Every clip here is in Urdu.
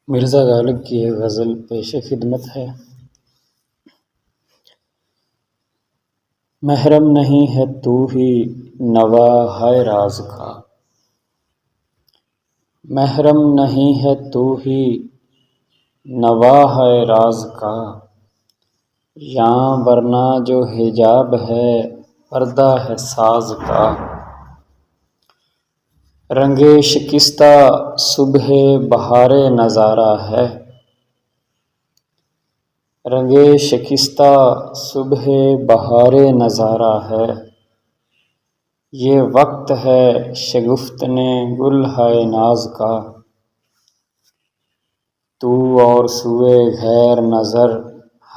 مرزا غالب کی ایک غزل پیش خدمت ہے۔ محرم نہیں ہے تو ہی نوا ہے راز کا، محرم نہیں ہے تو ہی نوا ہے راز کا، یاں ورنہ جو حجاب ہے پردہ ہے ساز کا۔ رنگ شکستہ صبح بہار نظارہ ہے، رنگ شکستہ صبح بہار نظارہ ہے، یہ وقت ہے شگفتن گل ہے ناز کا۔ تو اور سوئے غیر نظر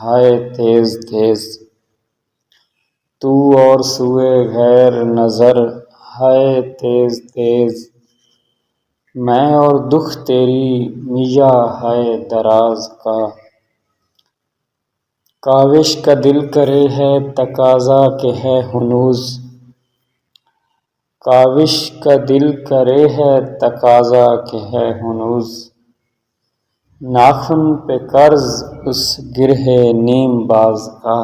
ہے تیز تیز، تو اور سوئے غیر نظر ہے تیز تیز، میں اور دکھ تیری میاں ہے دراز کا۔ کاوش کا دل کرے ہے تقاضا کہ ہے ہنوز، کاوش کا دل کرے ہے تقاضا کہ ہے ہنوز، ناخن پہ قرض اس گرہ نیم باز کا۔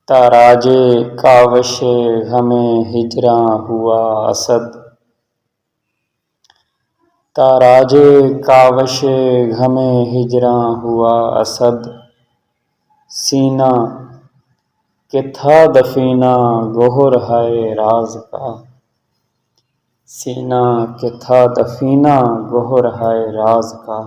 تاراج کاوش غم ہجراں ہوا اسد، تاراج کاوش غم ہجراں ہوا اسد، سینہ کہ تھا دفینہ گہر ہے راز کا، سینہ کہ تھا دفینہ گہر ہے راز کا۔